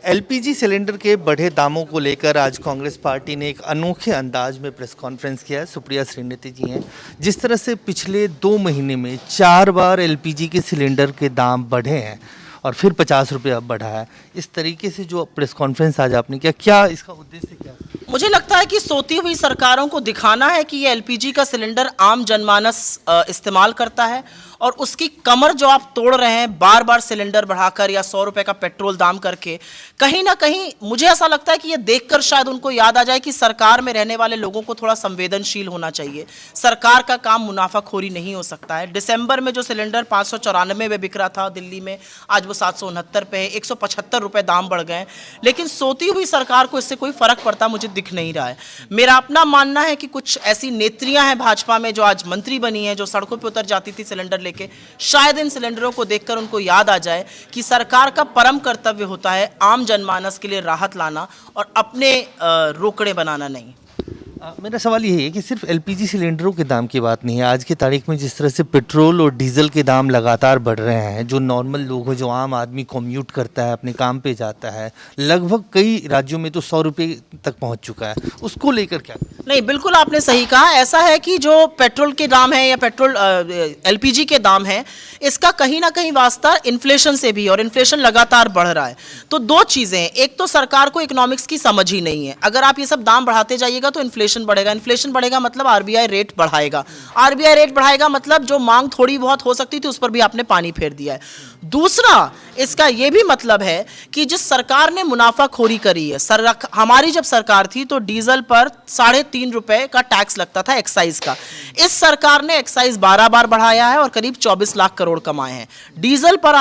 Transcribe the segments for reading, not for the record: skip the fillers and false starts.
LPG cylinder के बढ़े दामों को लेकर आज कांग्रेस पार्टी ने एक अनोखे अंदाज में प्रेस कॉन्फ्रेंस किया है। सुप्रिया श्रीनेती जी हैं। जिस तरह से पिछले 2 महीने में 4 बार एलपीजी के सिलेंडर के दाम बढ़े हैं और फिर 50 रुपये अब बढ़ा है, इस तरीके से जो प्रेस कॉन्फ्रेंस आज आपने किया, क्या इसका उद्देश्य क्या है? मुझे लगता है कि सोती हुई सरकारों को दिखाना है कि ये एलपीजी का सिलेंडर आम जनमानस इस्तेमाल करता है और उसकी कमर जो आप तोड़ रहे हैं बार बार सिलेंडर बढ़ाकर या 100 रुपए का पेट्रोल दाम करके, कहीं ना कहीं मुझे ऐसा लगता है कि ये देखकर शायद उनको याद आ जाए कि सरकार में रहने वाले लोगों को थोड़ा संवेदनशील होना चाहिए। सरकार का काम मुनाफाखोरी नहीं हो सकता है। दिसंबर में जो सिलेंडर 594 में बिक रहा था दिल्ली में, आज वो 769 पे है, 175 रुपये दाम बढ़ गए। लेकिन सोती हुई सरकार को इससे कोई फर्क पड़ता मुझे दिख नहीं रहा है। मेरा अपना मानना है कि कुछ ऐसी नेत्रियां हैं भाजपा में जो आज मंत्री बनी हैं, जो सड़कों पे उतर जाती थी सिलेंडर लेके, शायद इन सिलेंडरों को देखकर उनको याद आ जाए कि सरकार का परम कर्तव्य होता है आम जनमानस के लिए राहत लाना और अपने रोकड़े बनाना नहीं। मेरा सवाल ये है कि सिर्फ एलपीजी सिलेंडरों के दाम की बात नहीं है। आज की तारीख में जिस तरह से पेट्रोल और डीजल के दाम लगातार बढ़ रहे हैं, जो नॉर्मल लोग हैं, जो आम आदमी कम्यूट करता है, अपने काम पे जाता है, लगभग कई राज्यों में तो 100 रुपये तक पहुंच चुका है, उसको लेकर क्या? नहीं, बिल्कुल आपने सही कहा। ऐसा है कि जो पेट्रोल के दाम है या पेट्रोल एलपीजी के दाम है, इसका कहीं ना कहीं वास्ता इन्फ्लेशन से भी, और इन्फ्लेशन लगातार बढ़ रहा है। तो 2 चीज़ें हैं। एक तो सरकार को इकोनॉमिक्स की समझ ही नहीं है। अगर आप ये सब दाम बढ़ाते जाइएगा तो इन्फ्लेशन बढ़ेगा, इन्फ्लेशन बढ़ेगा मतलब आरबीआई रेट बढ़ाएगा, आरबीआई रेट बढ़ाएगा मतलब जो मांग थोड़ी बहुत हो सकती थी उस पर भी आपने पानी फेर दिया है। दूसरा, इसका यह भी मतलब है कि जिस सरकार ने मुनाफाखोरी करी है, हमारी जब सरकार थी तो डीजल पर 3.5 रुपए का टैक्स लगता था एक्साइज का। इस सरकार ने एक्साइज 12 बार बढ़ाया है और करीब 24 लाख करोड़ कमाए हैं। डीजल पर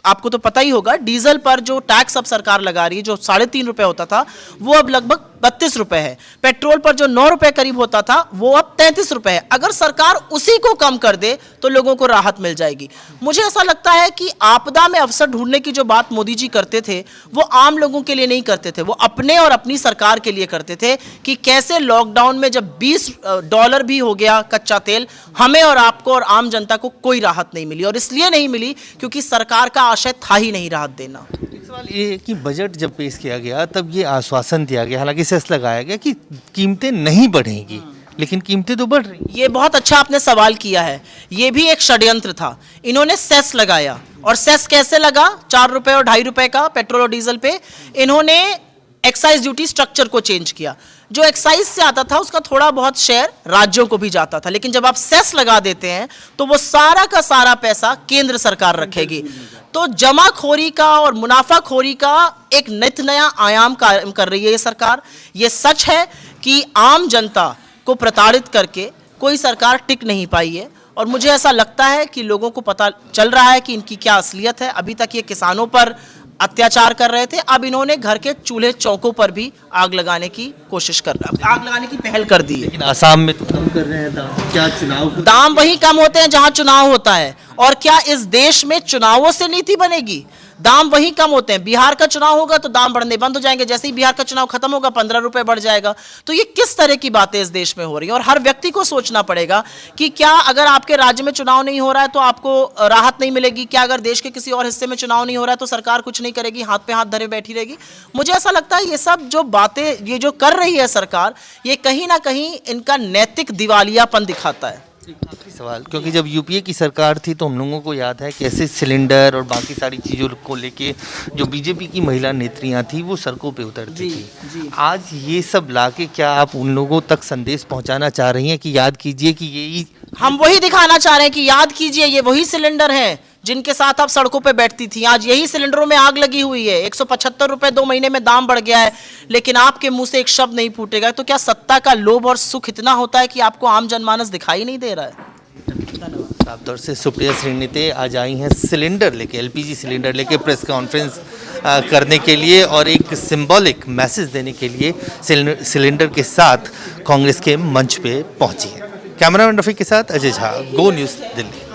आपको तो पता ही होगा, डीजल पर जो टैक्स अब सरकार लगा रही है, जो 3.5 रुपए होता था वो अब लगभग 32 रुपए है। पेट्रोल पर जो 9 रुपए करीब होता था वो अब 33 रुपए है। अगर सरकार उसी को कम कर दे तो लोगों को राहत मिल जाएगी। मुझे ऐसा लगता है कि आपदा में अवसर ढूंढने की जो बात मोदी जी करते थे वो आम लोगों के लिए नहीं करते थे, वो अपने और अपनी सरकार के लिए करते थे कि कैसे लॉकडाउन में जब $20 भी हो गया कच्चा तेल, हमें और आपको और आम जनता को कोई राहत नहीं मिली। और इसलिए नहीं मिली क्योंकि सरकार का आशय था ही नहीं राहत देना। सवाल ये है कि बजट जब पेश किया गया तब ये आश्वासन दिया गया, हालांकि सेस लगाया गया कि कीमतें नहीं बढ़ेंगी, लेकिन कीमतें तो बढ़ रही। ये बहुत अच्छा आपने सवाल किया है। ये भी एक षड्यंत्र था। इन्होंने सेस लगाया, और सेस कैसे लगा? 4 रुपए और 2.5 रुपए का पेट्रोल और डीजल पे इन्होंने एक्साइज ड्यूटी स्ट्रक्चर को चेंज किया। जो एक्साइज से आता था उसका थोड़ा बहुत शेयर राज्यों को भी जाता था, लेकिन जब आप सेस लगा देते हैं तो वो सारा का सारा पैसा केंद्र सरकार रखेगी। तो जमाखोरी का और मुनाफाखोरी का एक नित नया आयाम कायम कर रही है ये सरकार। ये सच है कि आम जनता को प्रताड़ित करके कोई सरकार टिक नहीं पाई है, और मुझे ऐसा लगता है कि लोगों को पता चल रहा है कि इनकी क्या असलियत है। अभी तक ये किसानों पर अत्याचार कर रहे थे, अब इन्होंने घर के चूल्हे चौकों पर भी आग लगाने की कोशिश आग लगाने की पहल कर दी है। लेकिन आसाम में तो कम कर रहे हैं दाम, क्या चुनाव? दाम वही कम होते हैं जहां चुनाव होता है। और क्या इस देश में चुनावों से नीति बनेगी? दाम वही कम होते हैं। बिहार का चुनाव होगा तो दाम बढ़ने बंद हो जाएंगे, जैसे ही बिहार का चुनाव खत्म होगा 15 रुपए बढ़ जाएगा। तो ये किस तरह की बातें इस देश में हो रही हैं? और हर व्यक्ति को सोचना पड़ेगा कि क्या अगर आपके राज्य में चुनाव नहीं हो रहा है तो आपको राहत नहीं मिलेगी? क्या अगर देश के किसी और हिस्से में चुनाव नहीं हो रहा है तो सरकार कुछ नहीं करेगी, हाथ पे हाथ धरे बैठी रहेगी? मुझे ऐसा लगता है ये सब जो बातें ये जो कर रही है सरकार, ये कहीं ना कहीं इनका नैतिक दिवालियापन दिखाता है। आखिरी सवाल, क्योंकि जब यूपीए की सरकार थी तो हम लोगों को याद है कैसे सिलेंडर और बाकी सारी चीज़ों को लेके जो बीजेपी की महिला नेत्रियां थी वो सड़कों पे उतरती थी। आज ये सब लाके क्या आप उन लोगों तक संदेश पहुंचाना चाह रही हैं कि याद कीजिए कि यही हम वही दिखाना चाह रहे हैं कि याद कीजिए ये वही सिलेंडर हैं जिनके साथ आप सड़कों पे बैठती थी? आज यही सिलेंडरों में आग लगी हुई है। 175 रुपए 2 महीने में दाम बढ़ गया है, लेकिन आपके मुंह से एक शब्द नहीं फूटेगा। तो क्या सत्ता का लोभ और सुख इतना होता है कि आपको आम जनमानस दिखाई नहीं दे रहा है? साफ तौर से सुप्रिया श्रीनेती आज आई हैं सिलेंडर लेके, एलपीजी सिलेंडर लेके प्रेस कॉन्फ्रेंस करने के लिए और एक सिंबॉलिक मैसेज देने के लिए सिलेंडर के साथ कांग्रेस के मंच पे पहुंची हैं। कैमरामैन रफीक के साथ अजय झा, गो न्यूज़ दिल्ली।